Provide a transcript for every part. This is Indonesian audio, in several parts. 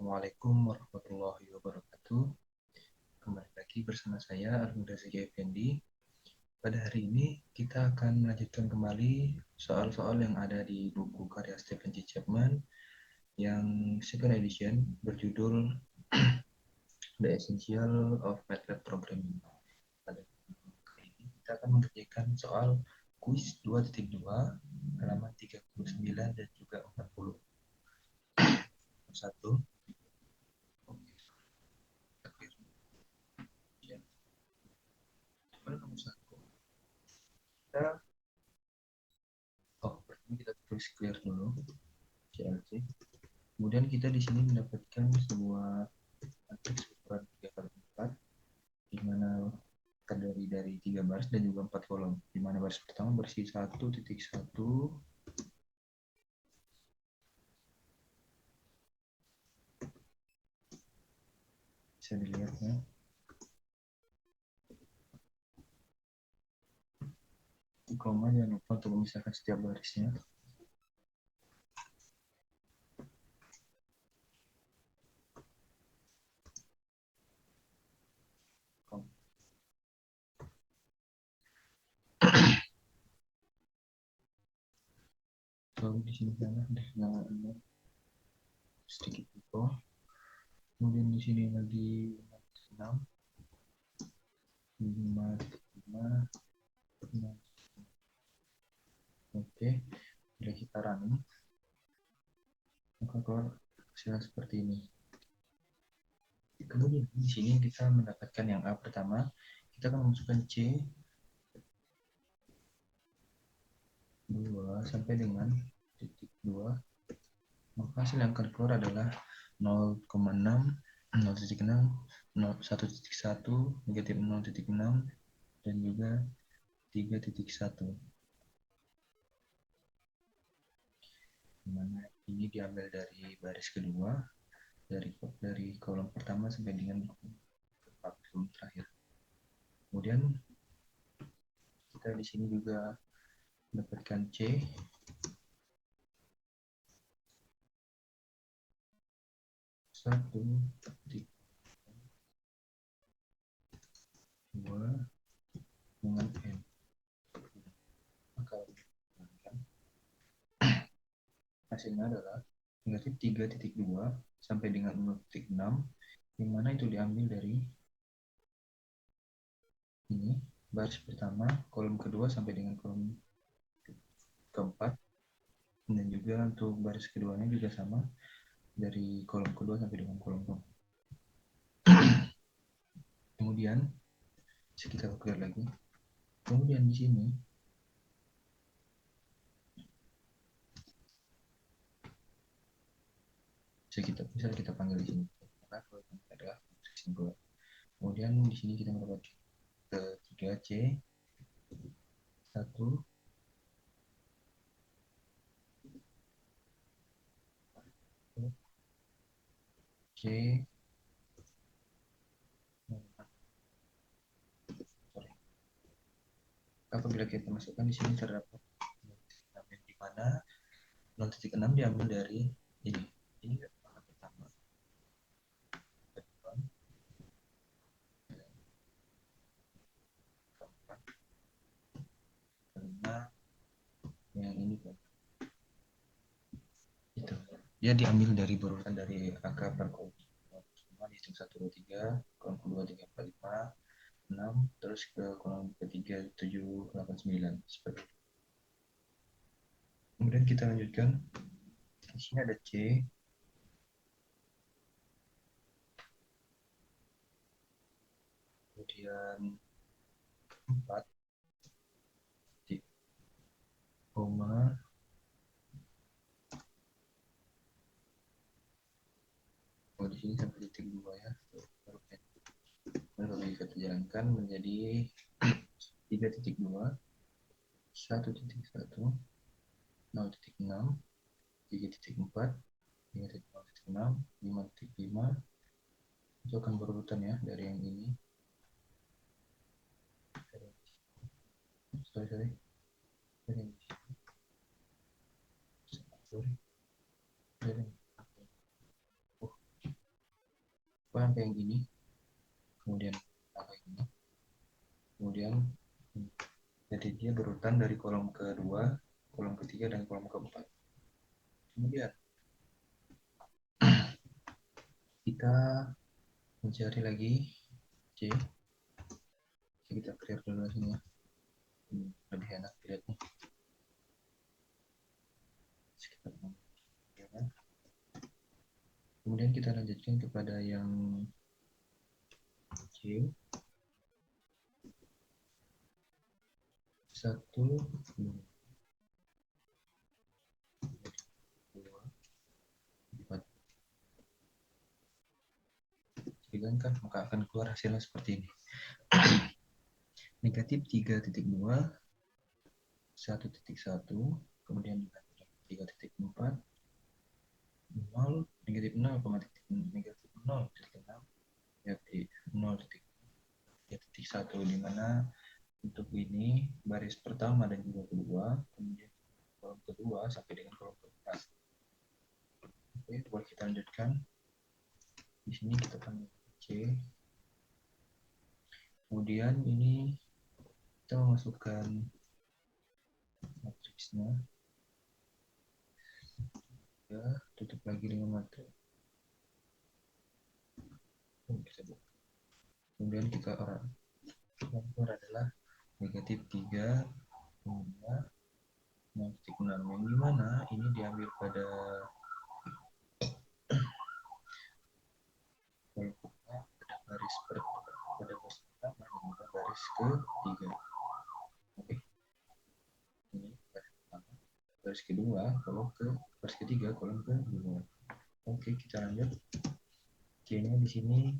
Assalamualaikum warahmatullahi wabarakatuh. Kembali lagi bersama saya Armuda Zeki Effendi. Pada hari ini kita akan melanjutkan kembali soal-soal yang ada di buku karya Stephen G. Chapman yang second edition berjudul The Essential of MATLAB Programming. Pada kali ini kita akan mengerjakan soal kuis 2.2 halaman 39 dan juga 40. Satu. Mana nomor satu? Pertama kita tulis clear dulu, CLC. Kemudian kita di sini mendapatkan sebuah matriks ukuran 3 kali 4 di mana terdiri dari 3 baris dan juga 4 kolom. Di mana baris pertama berisi 1.1 bisa dilihat ya. Di koma jangan lupa untuk memisahkan setiap barisnya. Lalu di sini sana sedikit info. Kemudian di sini lagi 6 5 5 6. Oke, bila kita running maka keluar hasil seperti ini. Kemudian di sini kita mendapatkan yang A pertama, kita akan memasukkan C 2 sampai dengan titik 2, maka hasil yang akan keluar adalah 0,6, 0,6, 1.1, negatif 0.6, dan juga 3.1. Dimana ini diambil dari baris kedua, dari kolom pertama sampai dengan kolom terakhir. Kemudian kita di sini juga mendapatkan C 1.2 dengan N. Maka hasilnya adalah negatif 3.2 sampai dengan 0.6, yang mana itu diambil dari ini baris pertama, kolom kedua sampai dengan kolom keempat, dan juga untuk baris keduanya juga sama dari kolom kedua sampai dengan kolom keempat. Kemudian kita calculate lagi. Kemudian di sini bisa kita panggil di sini. Maka adalah kesimpulan. Kemudian di sini kita mendapatkan 3C 1 C apabila kita masukkan di sini terdapat di mana 0.6 diambil dari ini pertama. Karena yang ini itu dia diambil dari berurutan dari angka per kolom. Dihitung 1, 2, 3, kolom kedua 3, 4, 5, 6, terus ke kolom ketiga 7, 8, 9 seperti itu. Kemudian kita lanjutkan. Di sini ada C. Kemudian 4 titik koma di sini sampai titik 2 ya. Lalu kita jalankan menjadi 3.2, 1.1, 0.6, 3.4, 3.6, 5.5. Itu akan berurutan ya dari yang ini. Sorry. Dari yang ini. sampai yang ini, kemudian angka ini, kemudian jadi dia berurutan dari kolom kedua, kolom ketiga, dan kolom keempat. Kemudian kita mencari lagi C. Kita clear dulu sini ya, lebih enak dilihatnya. Kemudian kita lanjutkan kepada yang C. 1, 2, 4. Kan maka akan keluar hasilnya seperti ini. Negatif 3.2, 1.1, kemudian negatif 3.4, 0, negatif 0, negatif 0.6, negatif 0.3.1, di mana untuk ini baris pertama dan juga kedua, kemudian kolom kedua sampai dengan kolom keempat. Oke, boleh kita lanjutkan. Di sini kita panggil C. Kemudian ini kita memasukkan matriksnya. Ya, tutup lagi dengan matriks. Kemudian kita orang yang keluar adalah negatif 3, 0.6, yang dimana ini diambil pada baris pertama dan juga baris ketiga. Oke, ini baris pertama, baris kedua, kolom ke baris ketiga, kolom kedua. Oke, kita lanjut. C-nya di sini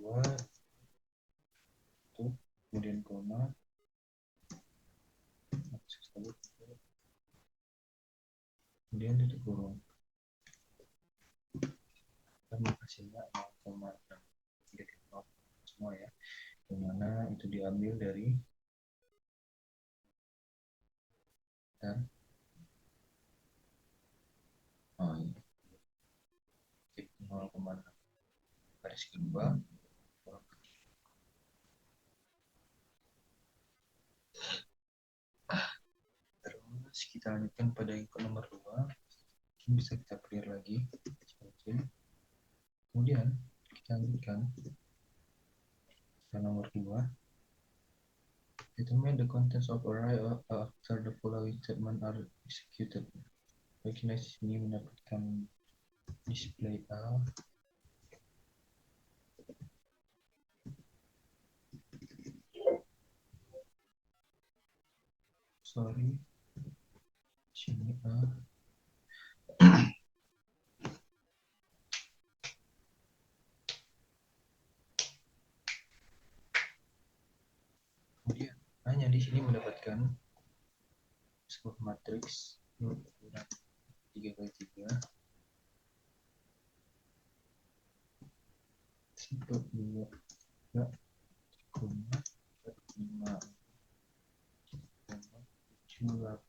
dua, kemudian koma, kemudian titik kurung. Kita hasilnya 0,6 semua ya, dimana itu diambil dari dan ini 0,6 baris kedua. Terus kita lanjutkan pada yang ke nomor 2. Ini bisa kita clear lagi. Kemudian kita lanjutkan ke nomor 2. Determine the contents of array after the following statement are executed. Recognize ini mendapatkan display A. Sorry, sini A. Kemudian hanya di sini mendapatkan sebuah matriks 3x3 untuk 2 5 7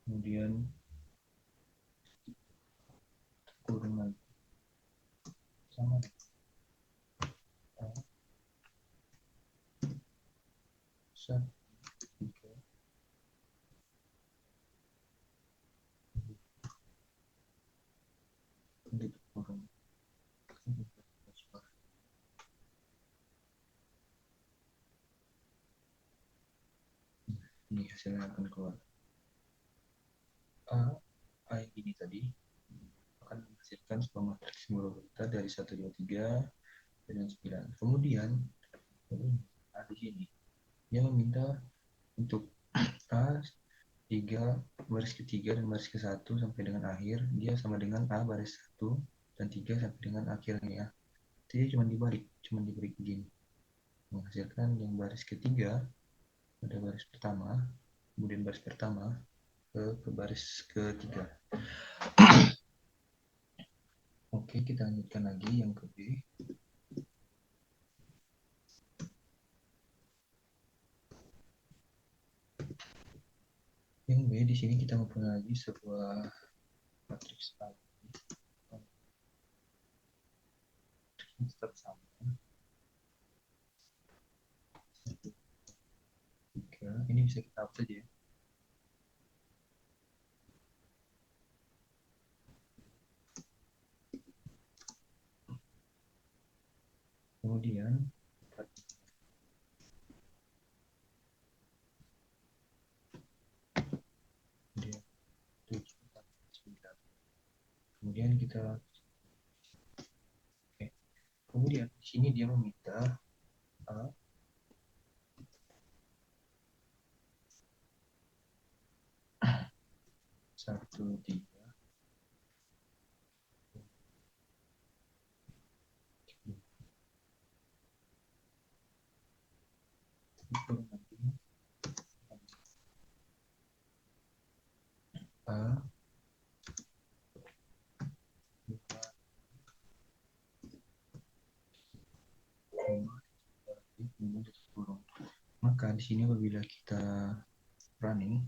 kemudian kurung lagi sama satu 3 untuk kurung. Ini hasilnya akan keluar. A yang ini tadi akan menghasilkan sebuah matriks Murata dari 1, 2, 3 dan 9. Kemudian di sini dia meminta untuk A 3 baris ketiga dan baris ke-1 sampai dengan akhir dia sama dengan A baris 1 dan 3 sampai dengan akhirnya. Jadi cuma dibalik begini. menghasilkan yang baris ketiga pada baris pertama, kemudian baris pertama ke baris ketiga. Oke, kita lanjutkan lagi yang ke B. Yang B di sini kita mempunyai lagi sebuah matriks A. Tetap sama. 3. Ini bisa kita hapus saja ya. Kemudian dia 7, 9. Kemudian kita kemudian di sini dia meminta A 1, 3. Kurang lagi A 2, 5, kemudian kurung. Maka di sini apabila kita running,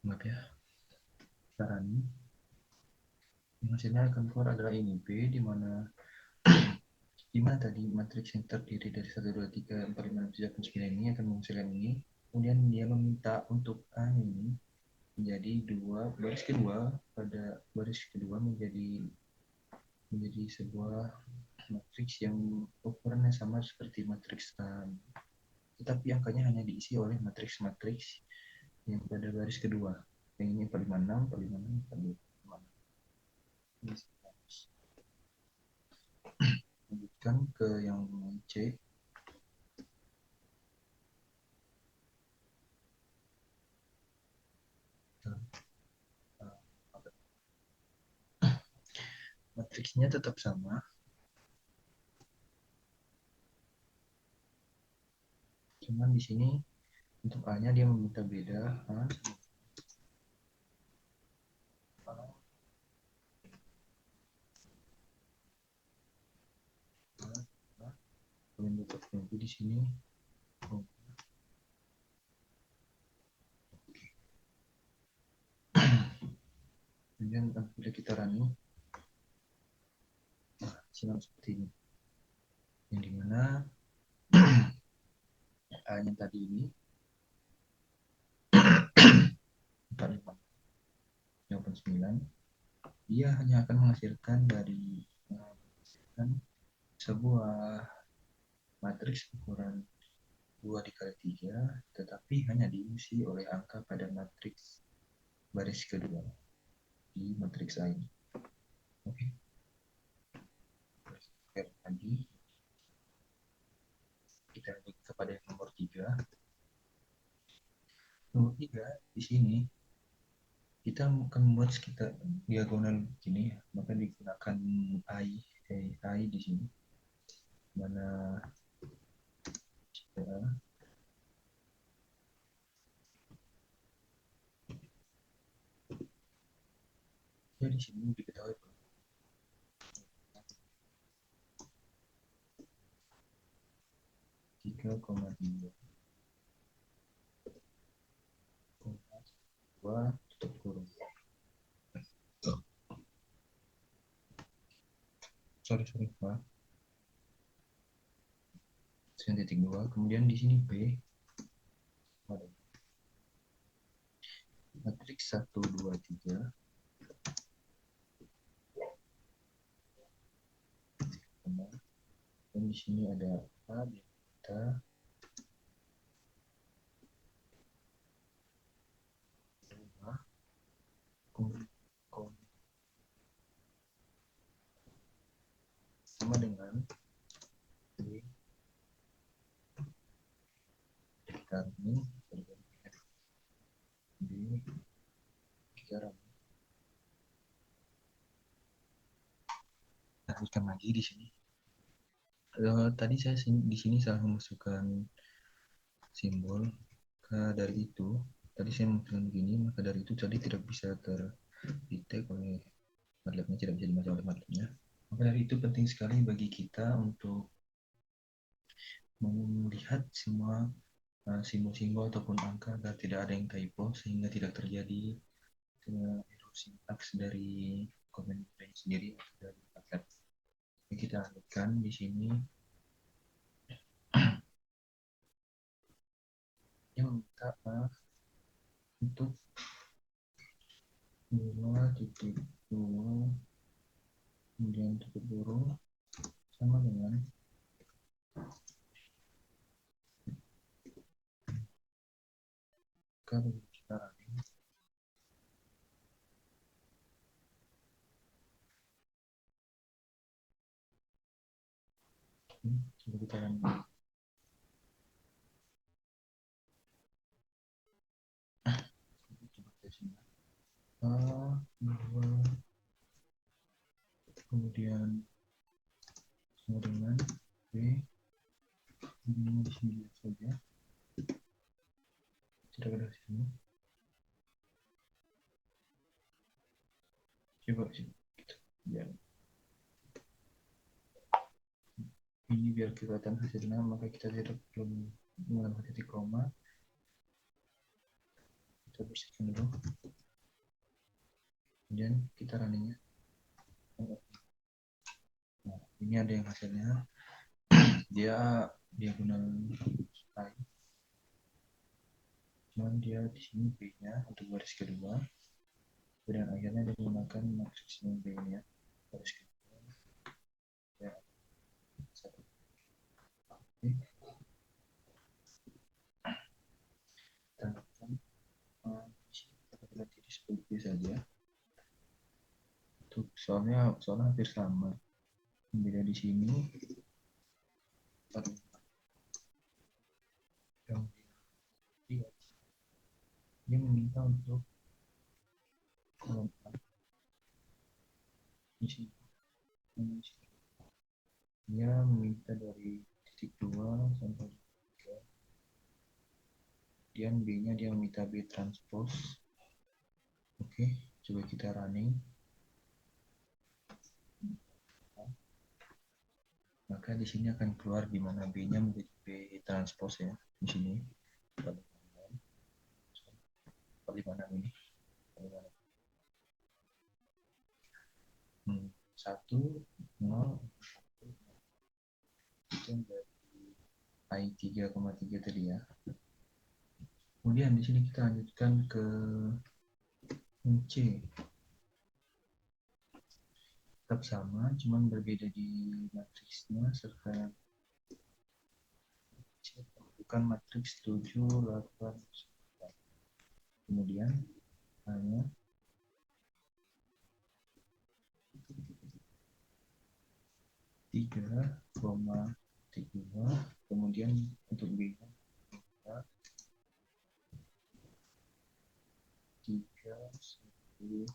maaf ya, kita running, hasilnya akan keluar adalah ini B, di mana tadi matriks yang terdiri dari 1, 2, 3, 4, 5, 6, 7, 8, 9 ini akan menghasilkan ini. Kemudian dia meminta untuk A ini menjadi 2, baris kedua, pada baris kedua menjadi sebuah matriks yang ukurannya sama seperti matriks A, tetapi angkanya hanya diisi oleh matriks-matriks yang pada baris kedua. Yang ini 456, 456, 456. Lanjutkan ke yang C. Matriksnya tetap sama, cuman di sini untuk A-nya dia meminta beda. Kemudian di sini kemudian apabila kita running, silang seperti ini, yang dimana A-nya tadi ini 4589, dia hanya akan menghasilkan sebuah matriks ukuran 2 dikali 3, tetapi hanya diisi oleh angka pada matriks baris kedua di matriks A ini. Oke. Lagi kita lanjut kepada yang nomor 3. Nomor 3 di sini kita akan membuat sekitar diagonal begini, maka digunakan I di sini, mana ya di sini diketahui 3,2 tutup kurung. Sorry Pak. 9,2. Kemudian di sini B matriks 1, 2, 3. Dan di sini ada A, beta, sama dengan B kami B 3 lanjutkan lagi di sini. Tadi saya di sini salah memasukkan simbol. Dari itu, tadi saya mengatakan begini, maka dari itu tadi tidak bisa terdetek oleh MATLAB-nya, tidak bisa dimasuk oleh MATLAB-nya. Maka dari itu penting sekali bagi kita untuk melihat semua simbol-simbol ataupun angka agar tidak ada yang typo sehingga tidak terjadi error sintaks dari komen sendiri dari MATLAB. Kita lanjutkan di sini yang meminta untuk 2.2 kemudian tutup burung sama dengan kalau kita running coba kita running coba kita sini A 2 kemudian sama dengan B ini di sini saja tidak ada sini coba sih ya. Ini biar kelihatan hasilnya maka kita tidak perlu menggunakan titik koma, kita bersihkan dulu kemudian kita runningnya. Nah, ini ada yang hasilnya dia diagonal line, cuman dia di sini B nya untuk baris kedua dan akhirnya dia menggunakan matriks B nya baris kedua ya satu. Oke, kita lakukan kita ganti di seperti saja untuk soalnya hampir sama, beda di sini yang dia meminta untuk di sini dia meminta dari titik 2 sampai 3 kemudian B nya dia meminta B transpose. Oke, coba kita running maka di sini akan keluar di mana B nya menjadi B transpose ya di sini di mana ini 1 0 itu dari I 3,3 tadi ya. Kemudian di sini kita lanjutkan ke C. Tetap sama, cuman berbeda di matriksnya serta bukan matriks 7, 8, 9. Kemudian hanya 3,3 kemudian untuk B nya 3,12.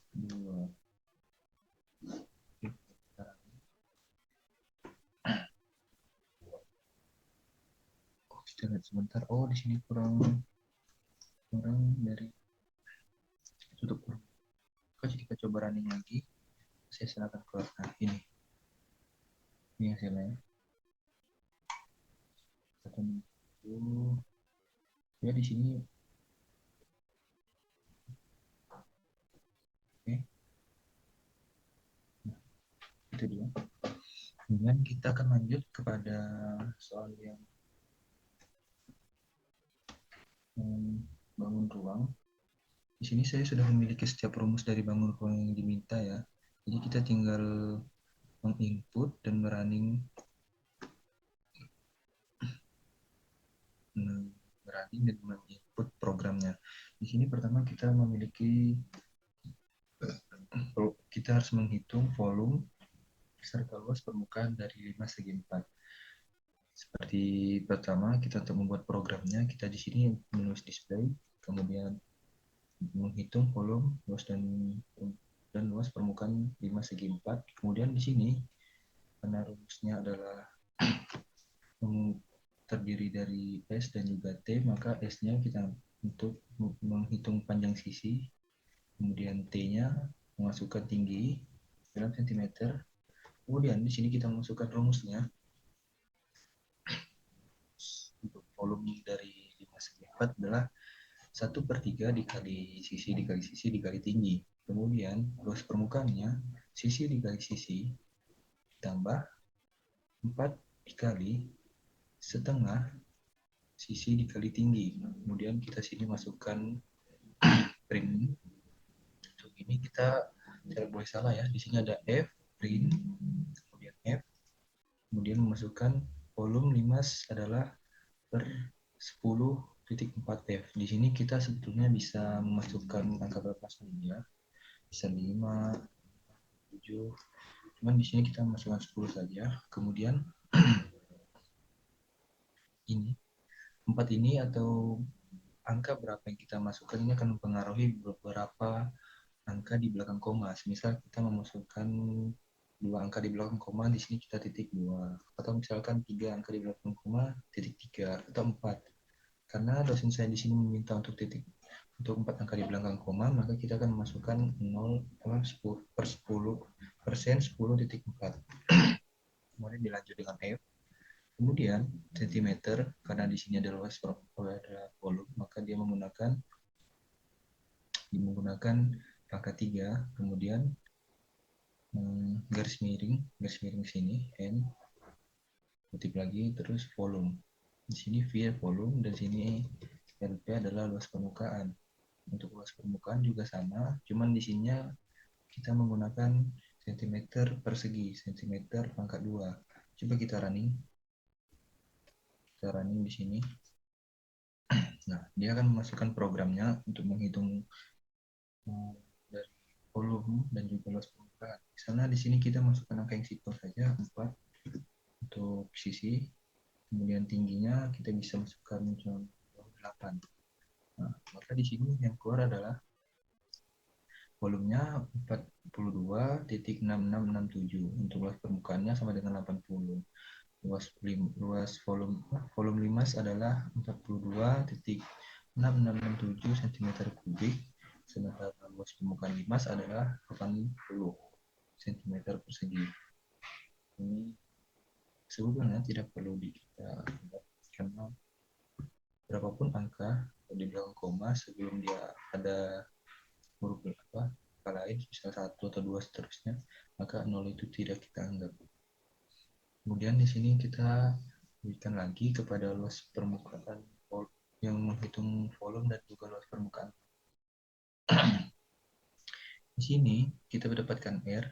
Kita lihat sebentar. Oh, di sini kurang dari tutup kurang. Jadi kita coba running lagi. Saya silakan keluar. Nah, ini hasilnya. Ya di sini. Oke. Nah, itu dia. Kemudian kita akan lanjut kepada soal yang bangun ruang. Di sini saya sudah memiliki setiap rumus dari bangun ruang yang diminta ya. Jadi kita tinggal menginput dan merunning dan menginput programnya. Di sini pertama kita harus menghitung volume serta luas permukaan dari 5 segi 4. Seperti pertama kita untuk membuat programnya, kita di sini menulis display, kemudian menghitung volume, luas dan luas permukaan 5 segi 4. Kemudian di sini karena rumusnya adalah terdiri dari S dan juga T, maka S-nya kita untuk menghitung panjang sisi, kemudian T-nya memasukkan tinggi dalam sentimeter. Kemudian di sini kita memasukkan rumusnya untuk volume dari 5 segi 4 adalah 1/3 dikali sisi dikali tinggi. Kemudian luas permukaannya sisi dikali sisi tambah 4 dikali setengah sisi dikali tinggi. Kemudian kita sini masukkan print. Untuk ini kita tidak boleh salah ya. Di sini ada F print, kemudian F, kemudian memasukkan volume limas adalah per 10,4 F. Di sini kita sebetulnya bisa memasukkan angka berapa saja. Bisa 5, 7. Cuman di sini kita masukkan 10 saja. Kemudian ini 4 ini atau angka berapa yang kita masukkan ini akan mempengaruhi beberapa angka di belakang koma. Misal kita memasukkan 2 angka di belakang koma, di sini kita titik 2. Atau misalkan 3 angka di belakang koma, titik 3 atau 4. Karena dosen saya di sini meminta untuk 4 angka di belakang koma, maka kita akan memasukkan 0,10% 10,4. Kemudian dilanjut dengan F. Kemudian sentimeter, karena di sini ada luas adalah volume, maka dia menggunakan pangkat 3, kemudian garis miring sini N, kutip lagi, terus volume. Di sini V volume dan sini LP adalah luas permukaan. Untuk luas permukaan juga sama, cuman di sininya kita menggunakan sentimeter persegi, sentimeter pangkat 2. Coba kita running di sini. Nah, dia akan memasukkan programnya untuk menghitung dari volume dan juga luas permukaan. Misalnya di sini kita masukkan angka yang simpel saja, 4 untuk sisi, kemudian tingginya kita bisa masukkan 8. Nah, maka di sini yang keluar adalah volumenya 42,6667. Untuk luas permukaannya sama dengan 80. Luas volume limas adalah 42,6667 cm3, sementara luas permukaan limas adalah 80 cm persegi. Ini sebetulnya tidak perlu kita karena berapapun angka di belakang koma sebelum dia ada huruf angka lain, misalnya 1 atau 2 seterusnya, maka 0 itu tidak kita anggap. Kemudian di sini kita berikan lagi kepada luas permukaan yang menghitung volume dan juga luas permukaan. Di sini kita mendapatkan R,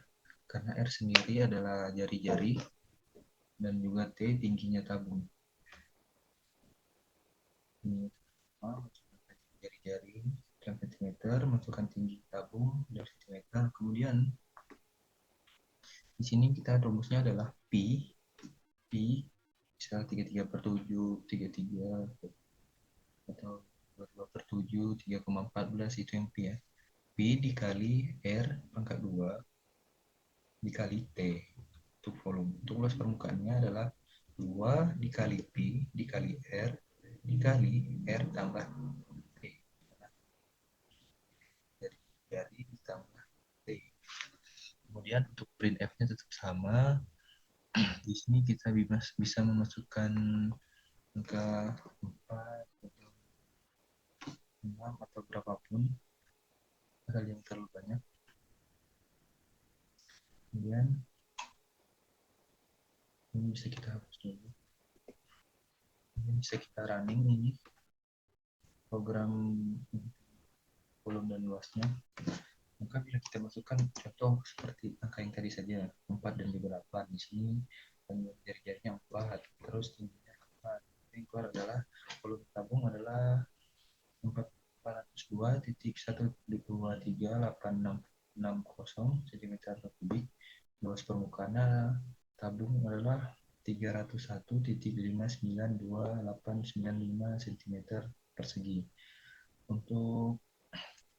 karena R sendiri adalah jari-jari dan juga T tingginya tabung. Ini jari-jari dalam cm, masukkan tinggi tabung dalam cm. Kemudian di sini kita rumusnya adalah Pi misal 33/7, 33 atau 22/7, 3,14 itu yang Pi ya. Pi dikali R pangkat 2 dikali T untuk volume. Untuk luas permukaannya adalah 2 dikali Pi dikali R dikali R tambah T. Jadi ditambah T. Kemudian untuk print F-nya tetap sama. Di sini kita bisa memasukkan angka 4 atau 6 atau berapapun hal yang terlalu banyak. Kemudian ini bisa kita hapus dulu. Ini bisa kita running ini program volume dan luasnya. Maka bila kita masukkan contoh seperti angka yang tadi saja 4 dan juga 8, di sini jari-jarinya 4, terus tingginya 8. Yang keluar adalah volume tabung adalah 401,1238660 cm3. Luas permukaan tabung adalah 301,5928895 cm persegi. Untuk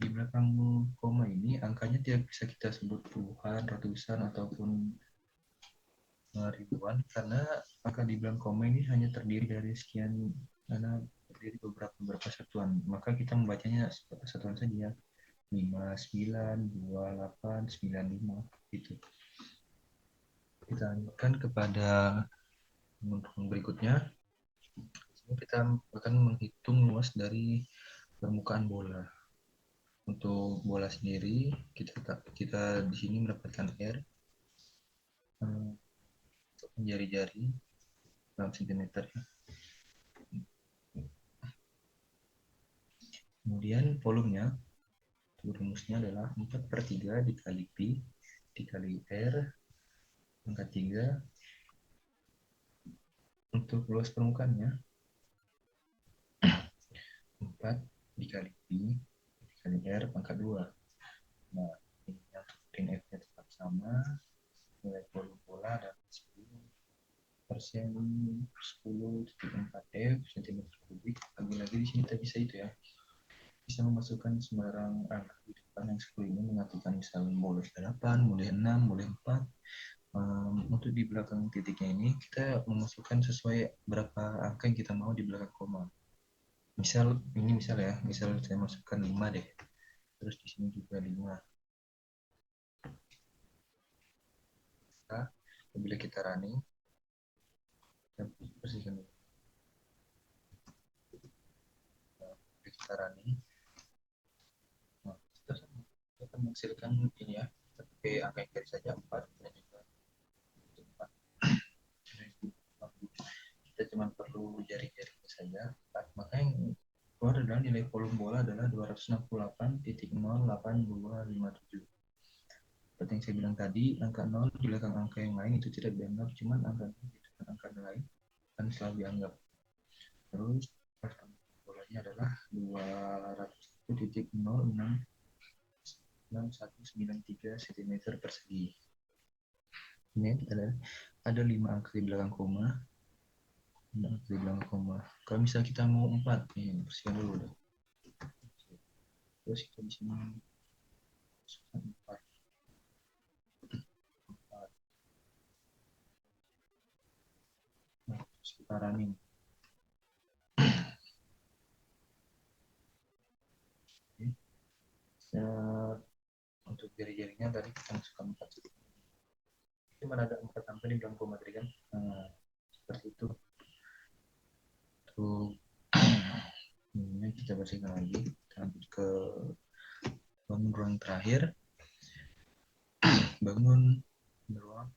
di belakang koma ini angkanya tidak bisa kita sebut puluhan, ratusan ataupun ribuan karena angka di belakang koma ini hanya terdiri dari sekian, karena terdiri beberapa satuan, maka kita membacanya satuan saja, 592895 gitu. Kita lanjutkan kepada berikutnya. Kita akan menghitung luas dari permukaan bola. Untuk bola sendiri kita di sini mendapatkan R untuk jari-jari dalam sentimeter ya. Kemudian volumenya, rumusnya adalah 4/3 dikali Pi dikali R pangkat 3. Untuk luas permukaannya 4 dikali Pi dikali R pangkat 2. Nah, ini yang F-nya tetap sama, nilai volume bola adalah 10% 10,4 F cm kubik. Lagi-lagi di sini kita bisa itu ya, bisa memasukkan sembarang angka di depan yang 10 ini, mengartikan misalnya boleh 8, boleh 6, boleh 4. Untuk di belakang titiknya ini kita memasukkan sesuai berapa angka yang kita mau di belakang koma. Misal ya, misal saya masukkan 5 deh. Terus di sini juga 5. Nah, apabila kita running, kita bersihkan dulu. Kita running, nah, kita akan menghasilkan ini ya, tapi angka yang saja 4 dan juga 4. Kita cuma perlu jari-jarinya saja, maka yang keluar adalah nilai volume bola adalah 268.08257. Seperti yang saya bilang tadi, angka 0 di belakang angka yang lain itu tidak dianggap, cuman angka 0 di depan angka lain kan selalu dianggap. Terus bolanya adalah 201.06193 cm persegi. Ini ada 5 angka di belakang koma. Di belakang koma. Kalau misalnya kita mau 4, nih bersihkan dulu deh. Terus kita di sini masukkan 4. Nah, terus kita running. Untuk jari-jarinya tadi kita masukkan 4. Cuma ada 4 angka di belakang koma tadi kan. Nah, seperti itu. Untuk ini kita bersihkan lagi. Kita lanjut ke bangun terakhir. Bangun ruang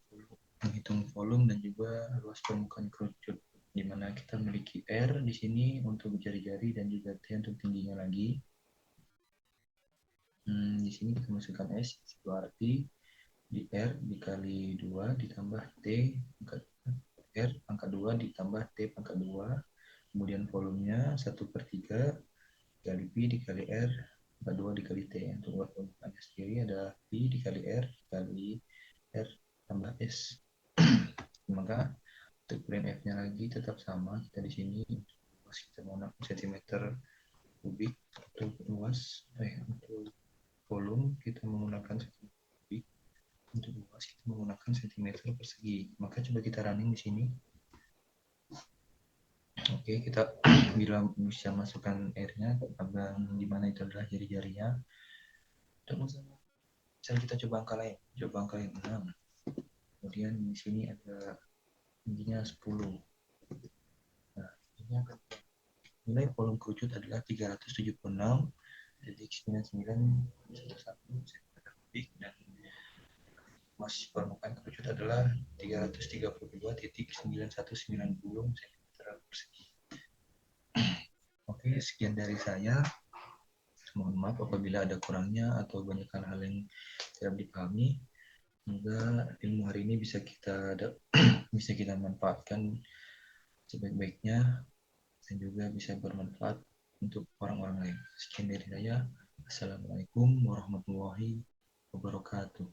menghitung volume dan juga luas permukaan kerucut, di mana kita memiliki R di sini untuk jari-jari dan juga T untuk tingginya lagi. Di sini kita masukkan S, itu arti di R dikali 2 ditambah T R pangkat 2 ditambah T pangkat 2. Kemudian volumenya 1/3 dikali Pi dikali R pangkat 2 dikali T. Untuk luas permukaannya sendiri ada Pi dikali R dikali R tambah S. Maka untuk brand F-nya lagi tetap sama, kita di sini luas kita menggunakan cm kubik, untuk luas untuk volume kita menggunakan cm kubik, untuk luas kita menggunakan cm persegi. Maka coba kita running di sini. Oke, kita bila bisa masukkan R-nya di mana itu adalah jari-jarinya. Misalnya kita coba angka lain 6. Kemudian di sini ada tingginya 10. Nah, ini akan nilai volume kerucut adalah 376.9911 cm3 dan luas permukaan kerucut adalah 332.9190 cm persegi. Oke, sekian dari saya. Mohon maaf apabila ada kurangnya atau banyak hal-hal yang tidak dipahami. Semoga ilmu hari ini bisa kita manfaatkan sebaik-baiknya dan juga bisa bermanfaat untuk orang-orang lain. Sekian dari saya. Assalamualaikum warahmatullahi wabarakatuh.